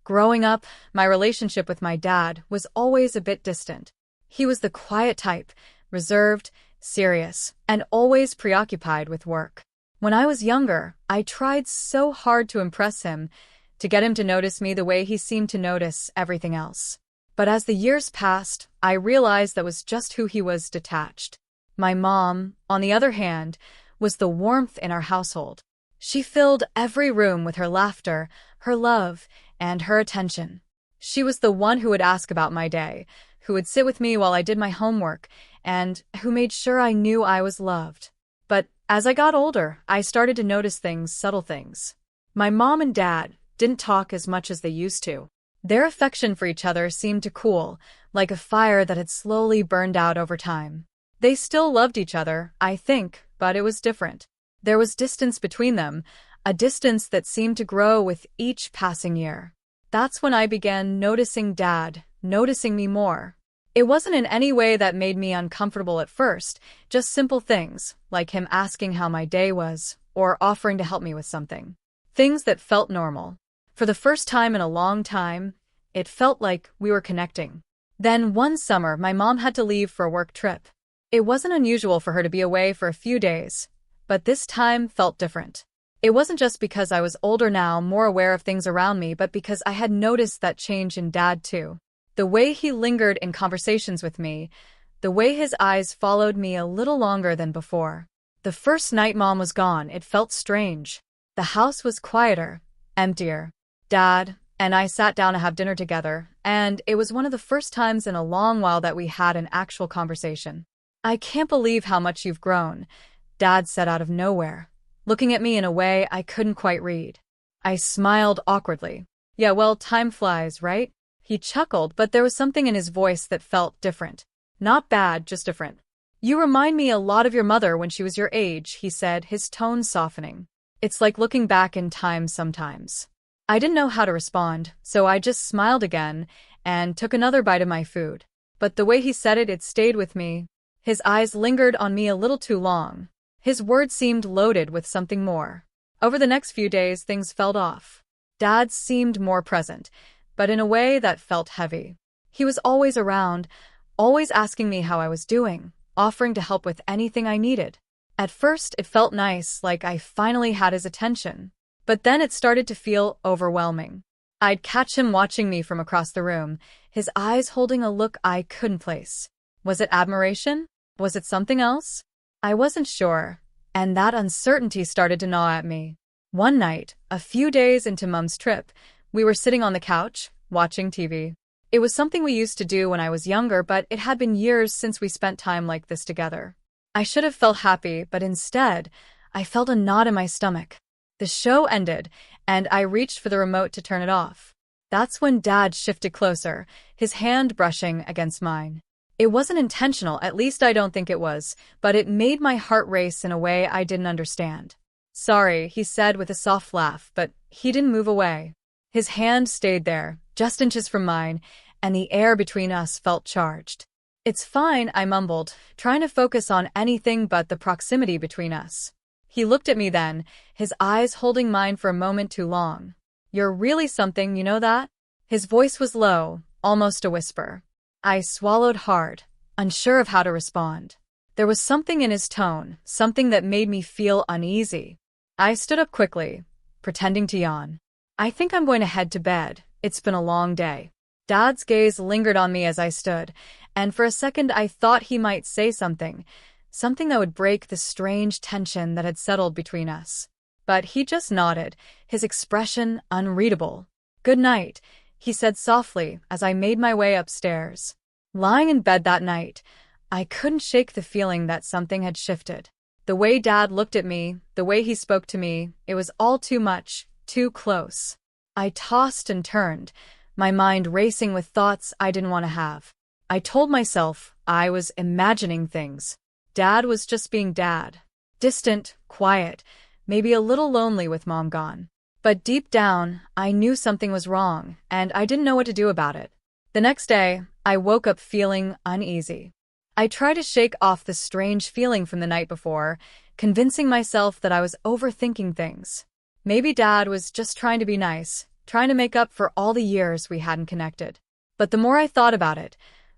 Growing up, my relationship with my dad was always a bit distant. He was the quiet type, reserved, serious, and always preoccupied with work. When I was younger, I tried so hard to impress him, to get him to notice me the way he seemed to notice everything else. But as the years passed, I realized that was just who he was: detached. My mom, on the other hand, was the warmth in our household. She filled every room with her laughter, her love, and her attention. She was the one who would ask about my day, who would sit with me while I did my homework, and who made sure I knew I was loved. But as I got older, I started to notice things, subtle things. My mom and dad didn't talk as much as they used to. Their affection for each other seemed to cool, like a fire that had slowly burned out over time. They still loved each other, I think, but it was different. There was distance between them, a distance that seemed to grow with each passing year. That's when I began noticing Dad, noticing me more. It wasn't in any way that made me uncomfortable at first, just simple things, like him asking how my day was, or offering to help me with something. Things that felt normal. For the first time in a long time, it felt like we were connecting. Then one summer, my mom had to leave for a work trip. It wasn't unusual for her to be away for a few days, but this time felt different. It wasn't just because I was older now, more aware of things around me, but because I had noticed that change in Dad too. The way he lingered in conversations with me, the way his eyes followed me a little longer than before. The first night Mom was gone, it felt strange. The house was quieter, emptier. Dad and I sat down to have dinner together, and it was one of the first times in a long while that we had an actual conversation. "I can't believe how much you've grown," Dad said out of nowhere, looking at me in a way I couldn't quite read. I smiled awkwardly. "Yeah, well, time flies, right?" He chuckled, but there was something in his voice that felt different. Not bad, just different. "You remind me a lot of your mother when she was your age," he said, his tone softening. "It's like looking back in time sometimes." I didn't know how to respond, so I just smiled again and took another bite of my food. But the way he said it, it stayed with me. His eyes lingered on me a little too long. His words seemed loaded with something more. Over the next few days, things felt off. Dad seemed more present, but in a way that felt heavy. He was always around, always asking me how I was doing, offering to help with anything I needed. At first, it felt nice, like I finally had his attention. But then it started to feel overwhelming. I'd catch him watching me from across the room, his eyes holding a look I couldn't place. Was it admiration? Was it something else? I wasn't sure, and that uncertainty started to gnaw at me. One night, a few days into Mum's trip, we were sitting on the couch, watching TV. It was something we used to do when I was younger, but it had been years since we spent time like this together. I should have felt happy, but instead, I felt a knot in my stomach. The show ended, and I reached for the remote to turn it off. That's when Dad shifted closer, his hand brushing against mine. It wasn't intentional, at least I don't think it was, but it made my heart race in a way I didn't understand. "Sorry," he said with a soft laugh, but he didn't move away. His hand stayed there, just inches from mine, and the air between us felt charged. "It's fine," I mumbled, trying to focus on anything but the proximity between us. He looked at me then, his eyes holding mine for a moment too long. "You're really something, you know that?" His voice was low, almost a whisper. I swallowed hard, unsure of how to respond. There was something in his tone, something that made me feel uneasy. I stood up quickly, pretending to yawn. "I think I'm going to head to bed. It's been a long day." Dad's gaze lingered on me as I stood, and for a second I thought he might say something that would break the strange tension that had settled between us. But he just nodded, his expression unreadable. "Good night," he said softly as I made my way upstairs. Lying in bed that night, I couldn't shake the feeling that something had shifted. The way Dad looked at me, the way he spoke to me, it was all too much, too close. I tossed and turned, my mind racing with thoughts I didn't want to have. I told myself I was imagining things. Dad was just being Dad. Distant, quiet, maybe a little lonely with Mom gone. But deep down, I knew something was wrong, and I didn't know what to do about it. The next day, I woke up feeling uneasy. I tried to shake off the strange feeling from the night before, convincing myself that I was overthinking things. Maybe Dad was just trying to be nice, trying to make up for all the years we hadn't connected. But the more I thought about it,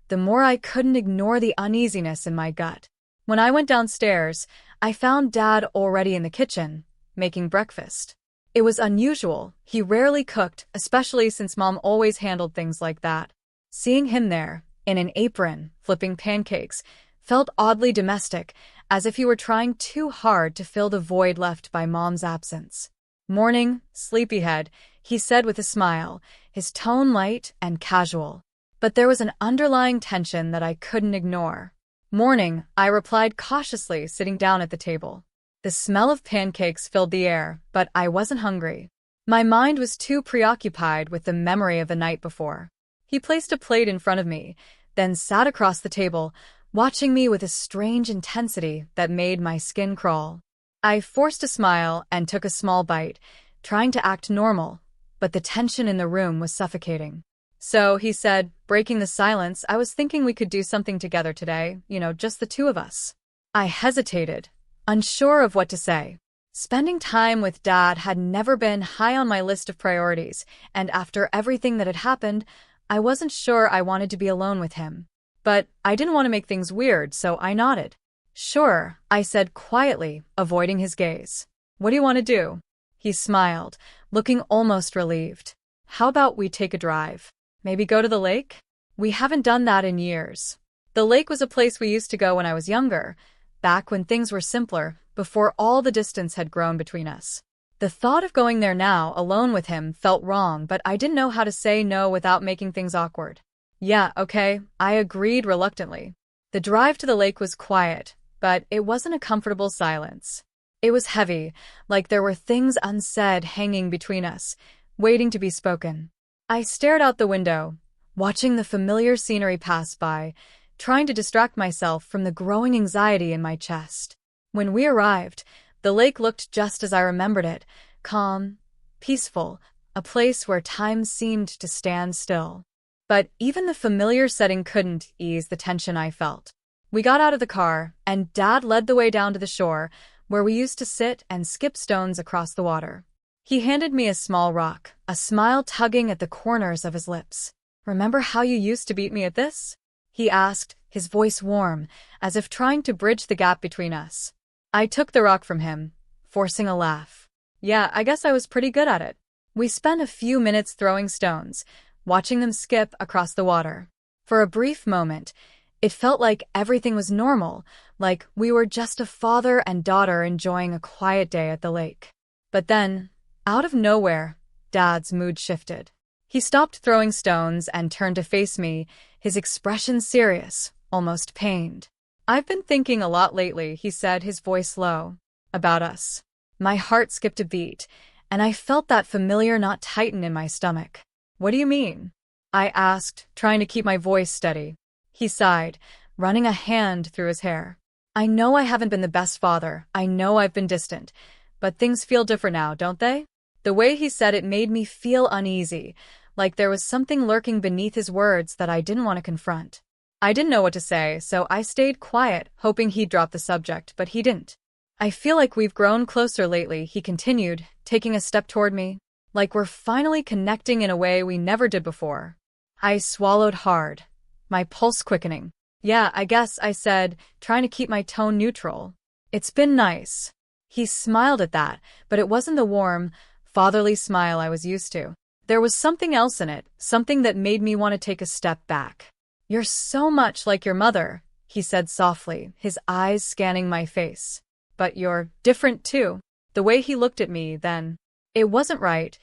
the more I couldn't ignore the uneasiness in my gut. When I went downstairs, I found Dad already in the kitchen, making breakfast. It was unusual. He rarely cooked, especially since Mom always handled things like that. Seeing him there, in an apron, flipping pancakes, felt oddly domestic, as if he were trying too hard to fill the void left by Mom's absence. "Morning, sleepyhead," he said with a smile, his tone light and casual. But there was an underlying tension that I couldn't ignore. "Morning," I replied cautiously, sitting down at the table. The smell of pancakes filled the air, but I wasn't hungry. My mind was too preoccupied with the memory of the night before. He placed a plate in front of me, then sat across the table, watching me with a strange intensity that made my skin crawl. I forced a smile and took a small bite, trying to act normal, but the tension in the room was suffocating. "So," he said, breaking the silence, "I was thinking we could do something together today, just the two of us." I hesitated, unsure of what to say. Spending time with Dad had never been high on my list of priorities, and after everything that had happened, I wasn't sure I wanted to be alone with him. But I didn't want to make things weird, so I nodded. "Sure," I said quietly, avoiding his gaze. "What do you want to do?" He smiled, looking almost relieved. "How about we take a drive? Maybe go to the lake? We haven't done that in years." The lake was a place we used to go when I was younger, back when things were simpler, before all the distance had grown between us. The thought of going there now, alone with him, felt wrong, but I didn't know how to say no without making things awkward. "Yeah, okay," I agreed reluctantly. The drive to the lake was quiet, but it wasn't a comfortable silence. It was heavy, like there were things unsaid hanging between us, waiting to be spoken. I stared out the window, watching the familiar scenery pass by, trying to distract myself from the growing anxiety in my chest. When we arrived, the lake looked just as I remembered it, calm, peaceful, a place where time seemed to stand still. But even the familiar setting couldn't ease the tension I felt. We got out of the car, and Dad led the way down to the shore, where we used to sit and skip stones across the water. He handed me a small rock, a smile tugging at the corners of his lips. "Remember how you used to beat me at this?" he asked, his voice warm, as if trying to bridge the gap between us. I took the rock from him, forcing a laugh. "Yeah, I guess I was pretty good at it." We spent a few minutes throwing stones, watching them skip across the water. For a brief moment, it felt like everything was normal, like we were just a father and daughter enjoying a quiet day at the lake. But then, out of nowhere, Dad's mood shifted. He stopped throwing stones and turned to face me, his expression serious, almost pained. "I've been thinking a lot lately," he said, his voice low, "about us." My heart skipped a beat, and I felt that familiar knot tighten in my stomach. "What do you mean?" I asked, trying to keep my voice steady. He sighed, running a hand through his hair. "I know I haven't been the best father, I know I've been distant, but things feel different now, don't they?" The way he said it made me feel uneasy, like there was something lurking beneath his words that I didn't want to confront. I didn't know what to say, so I stayed quiet, hoping he'd drop the subject, but he didn't. "I feel like we've grown closer lately," he continued, taking a step toward me. "Like we're finally connecting in a way we never did before." I swallowed hard, my pulse quickening. "Yeah, I guess," I said, trying to keep my tone neutral. "It's been nice." He smiled at that, but it wasn't the warm, fatherly smile I was used to. There was something else in it, something that made me want to take a step back. "You're so much like your mother," he said softly, his eyes scanning my face. "But you're different too." The way he looked at me then. It wasn't right.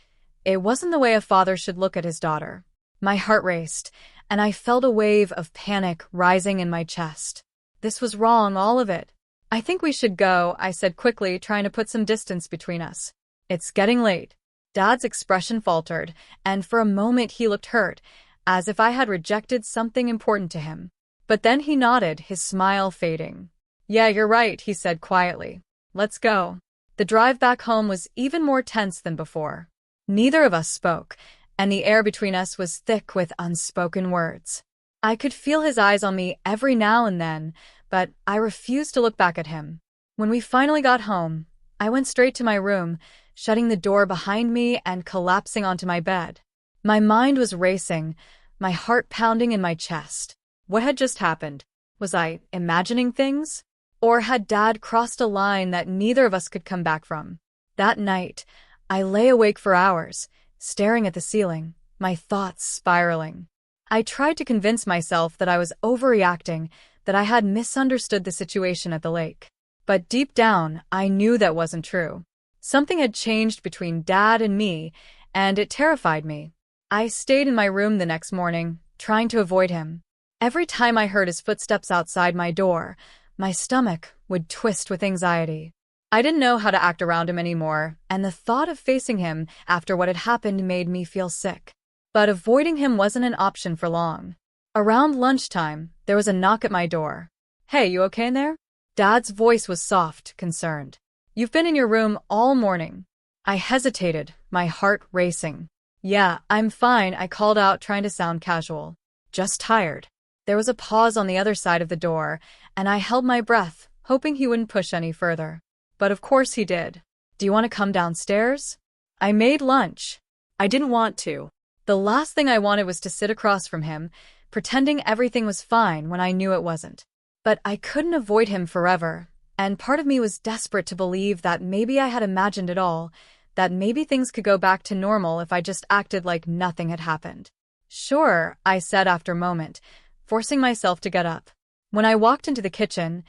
It wasn't the way a father should look at his daughter. My heart raced, and I felt a wave of panic rising in my chest. This was wrong, all of it. "I think we should go," I said quickly, trying to put some distance between us. "It's getting late." Dad's expression faltered, and for a moment he looked hurt, as if I had rejected something important to him. But then he nodded, his smile fading. "Yeah, you're right," he said quietly. "Let's go." The drive back home was even more tense than before. Neither of us spoke, and the air between us was thick with unspoken words. I could feel his eyes on me every now and then, but I refused to look back at him. When we finally got home, I went straight to my room, shutting the door behind me and collapsing onto my bed. My mind was racing, my heart pounding in my chest. What had just happened? Was I imagining things? Or had Dad crossed a line that neither of us could come back from? That night, I lay awake for hours, staring at the ceiling, my thoughts spiraling. I tried to convince myself that I was overreacting, that I had misunderstood the situation at the lake. But deep down, I knew that wasn't true. Something had changed between Dad and me, and it terrified me. I stayed in my room the next morning, trying to avoid him. Every time I heard his footsteps outside my door, my stomach would twist with anxiety. I didn't know how to act around him anymore, and the thought of facing him after what had happened made me feel sick. But avoiding him wasn't an option for long. Around lunchtime, there was a knock at my door. "Hey, you okay in there?" Dad's voice was soft, concerned. "You've been in your room all morning." I hesitated, my heart racing. "Yeah, I'm fine," I called out, trying to sound casual. "Just tired." There was a pause on the other side of the door, and I held my breath, hoping he wouldn't push any further. But of course he did. "Do you want to come downstairs?" I made lunch. I didn't want to. The last thing I wanted was to sit across from him, pretending everything was fine when I knew it wasn't. But I couldn't avoid him forever, and part of me was desperate to believe that maybe I had imagined it all, that maybe things could go back to normal if I just acted like nothing had happened. "Sure," I said after a moment, forcing myself to get up. When I walked into the kitchen,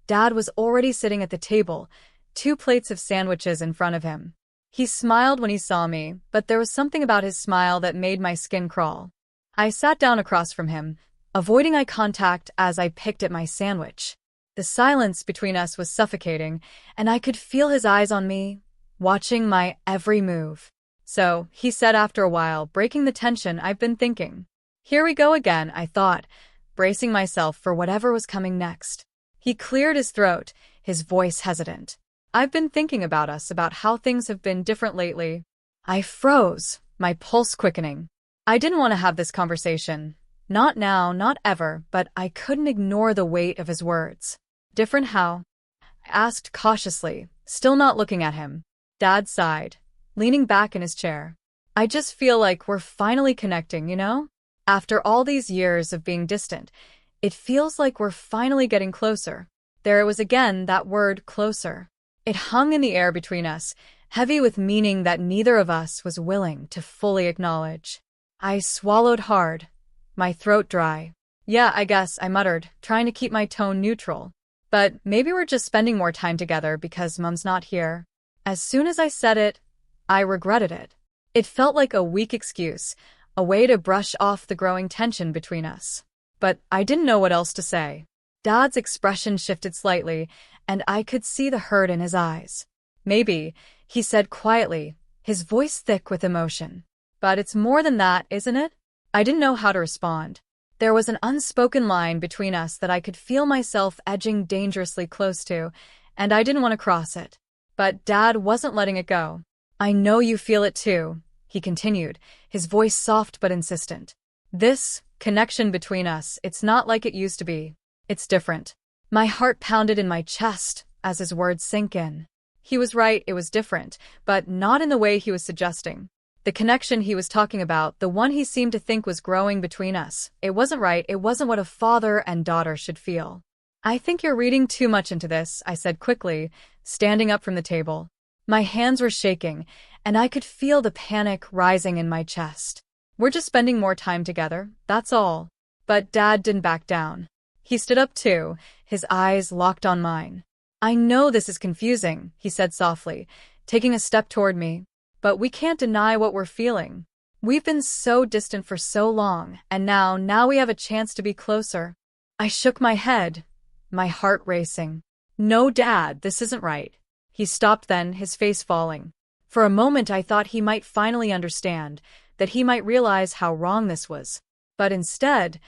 Dad was already sitting at the table, 2 plates of sandwiches in front of him. He smiled when he saw me, but there was something about his smile that made my skin crawl. I sat down across from him, avoiding eye contact as I picked at my sandwich. The silence between us was suffocating, and I could feel his eyes on me, watching my every move. "So," he said after a while, breaking the tension, "I've been thinking." Here we go again, I thought, bracing myself for whatever was coming next. He cleared his throat, his voice hesitant. "I've been thinking about us, about how things have been different lately." I froze, my pulse quickening. I didn't want to have this conversation. Not now, not ever, but I couldn't ignore the weight of his words. "Different how?" I asked cautiously, still not looking at him. Dad sighed, leaning back in his chair. "I just feel like we're finally connecting, you know? After all these years of being distant, it feels like we're finally getting closer." There it was again, that word, closer. It hung in the air between us, heavy with meaning that neither of us was willing to fully acknowledge. I swallowed hard, my throat dry. "Yeah, I guess," I muttered, trying to keep my tone neutral. "But maybe we're just spending more time together because Mom's not here." As soon as I said it, I regretted it. It felt like a weak excuse, a way to brush off the growing tension between us. But I didn't know what else to say. Dad's expression shifted slightly, and I could see the hurt in his eyes. "Maybe," he said quietly, his voice thick with emotion. "But it's more than that, isn't it?" I didn't know how to respond. There was an unspoken line between us that I could feel myself edging dangerously close to, and I didn't want to cross it. But Dad wasn't letting it go. "I know you feel it too," he continued, his voice soft but insistent. "This connection between us, it's not like it used to be. It's different." My heart pounded in my chest as his words sank in. He was right, it was different, but not in the way he was suggesting. The connection he was talking about, the one he seemed to think was growing between us, it wasn't right, it wasn't what a father and daughter should feel. "I think you're reading too much into this," I said quickly, standing up from the table. My hands were shaking, and I could feel the panic rising in my chest. "We're just spending more time together, that's all." But Dad didn't back down. He stood up too, his eyes locked on mine. "I know this is confusing," he said softly, taking a step toward me. "But we can't deny what we're feeling. We've been so distant for so long, and now we have a chance to be closer." I shook my head, my heart racing. "No, Dad, this isn't right." He stopped then, his face falling. For a moment I thought he might finally understand, that he might realize how wrong this was. But instead,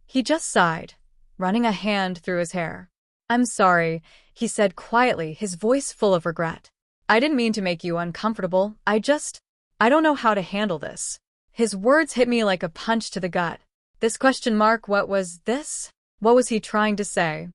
he just sighed, running a hand through his hair. "I'm sorry," he said quietly, his voice full of regret. "I didn't mean to make you uncomfortable. I don't know how to handle this." His words hit me like a punch to the gut. This question mark, what was this? What was he trying to say?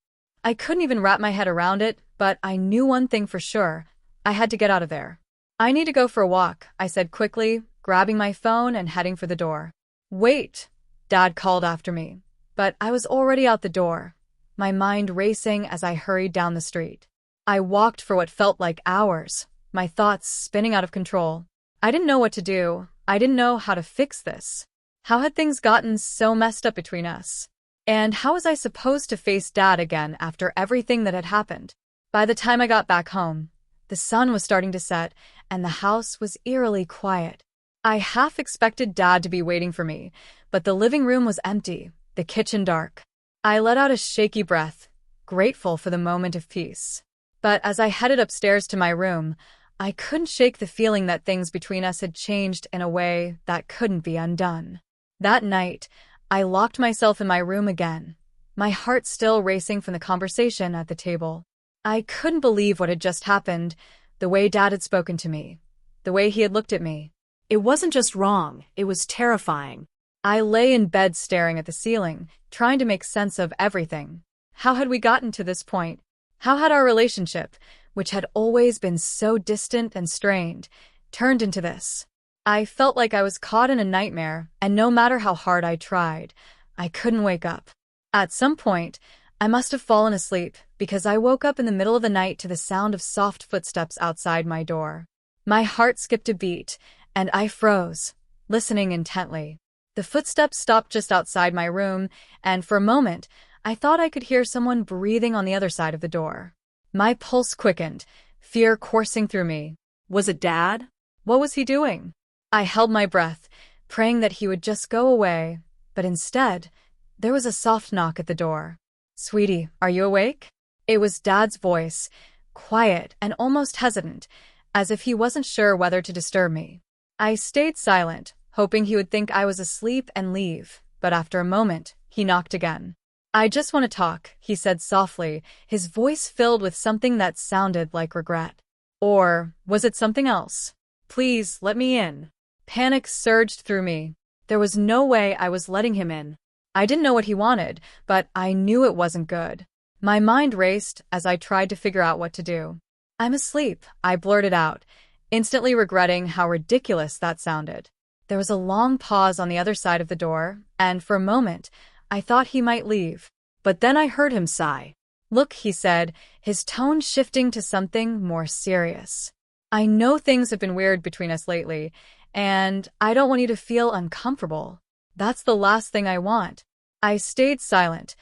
I couldn't even wrap my head around it, but I knew one thing for sure. I had to get out of there. I need to go for a walk, I said quickly, grabbing my phone and heading for the door. Wait, Dad called after me, but I was already out the door, my mind racing as I hurried down the street. I walked for what felt like hours, my thoughts spinning out of control. I didn't know what to do. I didn't know how to fix this. How had things gotten so messed up between us? And how was I supposed to face Dad again after everything that had happened? By the time I got back home, the sun was starting to set, and the house was eerily quiet. I half expected Dad to be waiting for me, but the living room was empty, the kitchen dark. I let out a shaky breath, grateful for the moment of peace. But as I headed upstairs to my room, I couldn't shake the feeling that things between us had changed in a way that couldn't be undone. That night, I locked myself in my room again, my heart still racing from the conversation at the table. I couldn't believe what had just happened, the way Dad had spoken to me, the way he had looked at me. It wasn't just wrong, it was terrifying. I lay in bed staring at the ceiling, trying to make sense of everything. How had we gotten to this point? How had our relationship, which had always been so distant and strained, turned into this? I felt like I was caught in a nightmare, and no matter how hard I tried, I couldn't wake up. At some point, I must have fallen asleep because I woke up in the middle of the night to the sound of soft footsteps outside my door. My heart skipped a beat, and I froze, listening intently. The footsteps stopped just outside my room, and for a moment, I thought I could hear someone breathing on the other side of the door. My pulse quickened, fear coursing through me. Was it Dad? What was he doing? I held my breath, praying that he would just go away, but instead, there was a soft knock at the door. "Sweetie, are you awake?" It was Dad's voice, quiet and almost hesitant, as if he wasn't sure whether to disturb me. I stayed silent, hoping he would think I was asleep and leave, but after a moment, he knocked again. "I just want to talk," he said softly, his voice filled with something that sounded like regret. Or was it something else? "Please, let me in." Panic surged through me. There was no way I was letting him in. I didn't know what he wanted, but I knew it wasn't good. My mind raced as I tried to figure out what to do. "I'm asleep," I blurted out, instantly regretting how ridiculous that sounded. There was a long pause on the other side of the door, and for a moment, I thought he might leave. But then I heard him sigh. "Look," he said, his tone shifting to something more serious. "I know things have been weird between us lately, and I don't want you to feel uncomfortable. That's the last thing I want." I stayed silent,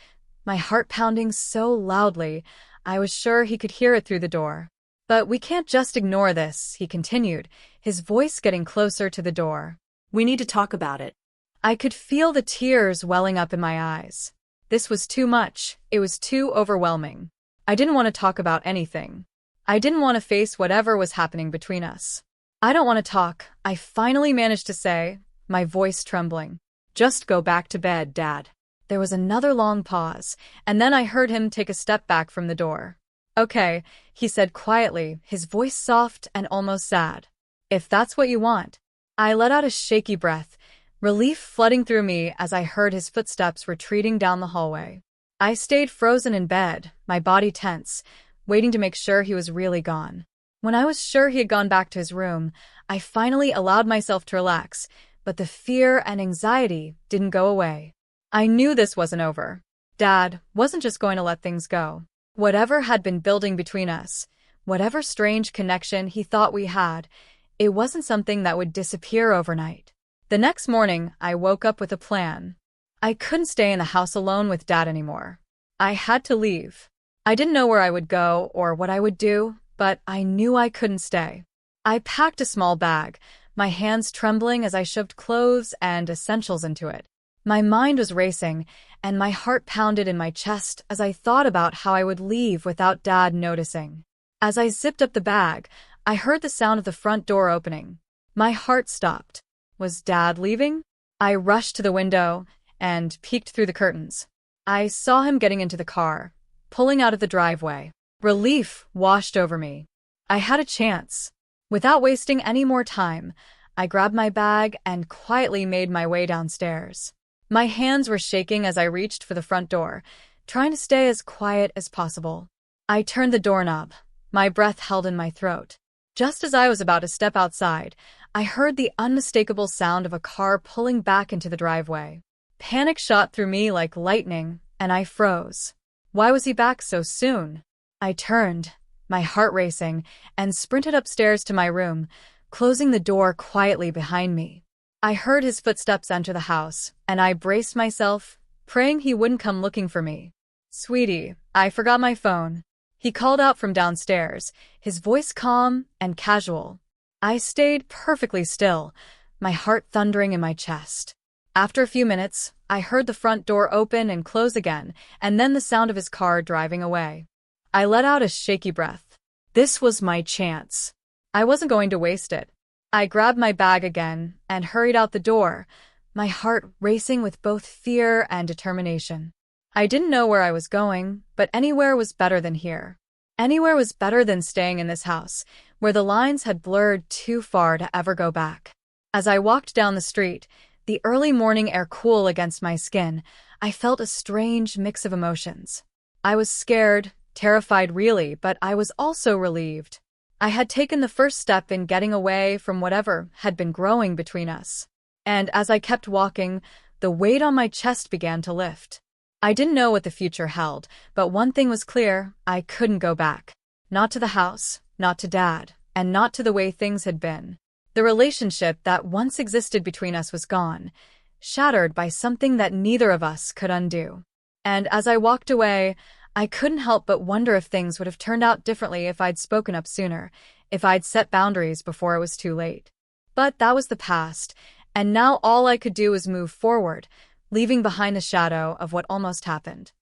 my heart pounding so loudly, I was sure he could hear it through the door. "But we can't just ignore this," he continued, his voice getting closer to the door. "We need to talk about it." I could feel the tears welling up in my eyes. This was too much. It was too overwhelming. I didn't want to talk about anything. I didn't want to face whatever was happening between us. "I don't want to talk," I finally managed to say, my voice trembling. "Just go back to bed, Dad." There was another long pause, and then I heard him take a step back from the door. "Okay," he said quietly, his voice soft and almost sad. "If that's what you want." I let out a shaky breath, relief flooding through me as I heard his footsteps retreating down the hallway. I stayed frozen in bed, my body tense, waiting to make sure he was really gone. When I was sure he had gone back to his room, I finally allowed myself to relax, but the fear and anxiety didn't go away. I knew this wasn't over. Dad wasn't just going to let things go. Whatever had been building between us, whatever strange connection he thought we had, it wasn't something that would disappear overnight. The next morning, I woke up with a plan. I couldn't stay in the house alone with Dad anymore. I had to leave. I didn't know where I would go or what I would do, but I knew I couldn't stay. I packed a small bag, my hands trembling as I shoved clothes and essentials into it. My mind was racing, and my heart pounded in my chest as I thought about how I would leave without Dad noticing. As I zipped up the bag, I heard the sound of the front door opening. My heart stopped. Was Dad leaving? I rushed to the window and peeked through the curtains. I saw him getting into the car, pulling out of the driveway. Relief washed over me. I had a chance. Without wasting any more time, I grabbed my bag and quietly made my way downstairs. My hands were shaking as I reached for the front door, trying to stay as quiet as possible. I turned the doorknob, my breath held in my throat. Just as I was about to step outside, I heard the unmistakable sound of a car pulling back into the driveway. Panic shot through me like lightning, and I froze. Why was he back so soon? I turned, my heart racing, and sprinted upstairs to my room, closing the door quietly behind me. I heard his footsteps enter the house, and I braced myself, praying he wouldn't come looking for me. "Sweetie, I forgot my phone," he called out from downstairs, his voice calm and casual. I stayed perfectly still, my heart thundering in my chest. After a few minutes, I heard the front door open and close again, and then the sound of his car driving away. I let out a shaky breath. This was my chance. I wasn't going to waste it. I grabbed my bag again and hurried out the door, my heart racing with both fear and determination. I didn't know where I was going, but anywhere was better than here. Anywhere was better than staying in this house, where the lines had blurred too far to ever go back. As I walked down the street, the early morning air cool against my skin, I felt a strange mix of emotions. I was scared, terrified really, but I was also relieved. I had taken the first step in getting away from whatever had been growing between us. And as I kept walking, the weight on my chest began to lift. I didn't know what the future held, but one thing was clear: I couldn't go back. Not to the house, not to Dad, and not to the way things had been. The relationship that once existed between us was gone, shattered by something that neither of us could undo. And as I walked away, I couldn't help but wonder if things would have turned out differently if I'd spoken up sooner, if I'd set boundaries before it was too late. But that was the past, and now all I could do was move forward, leaving behind the shadow of what almost happened.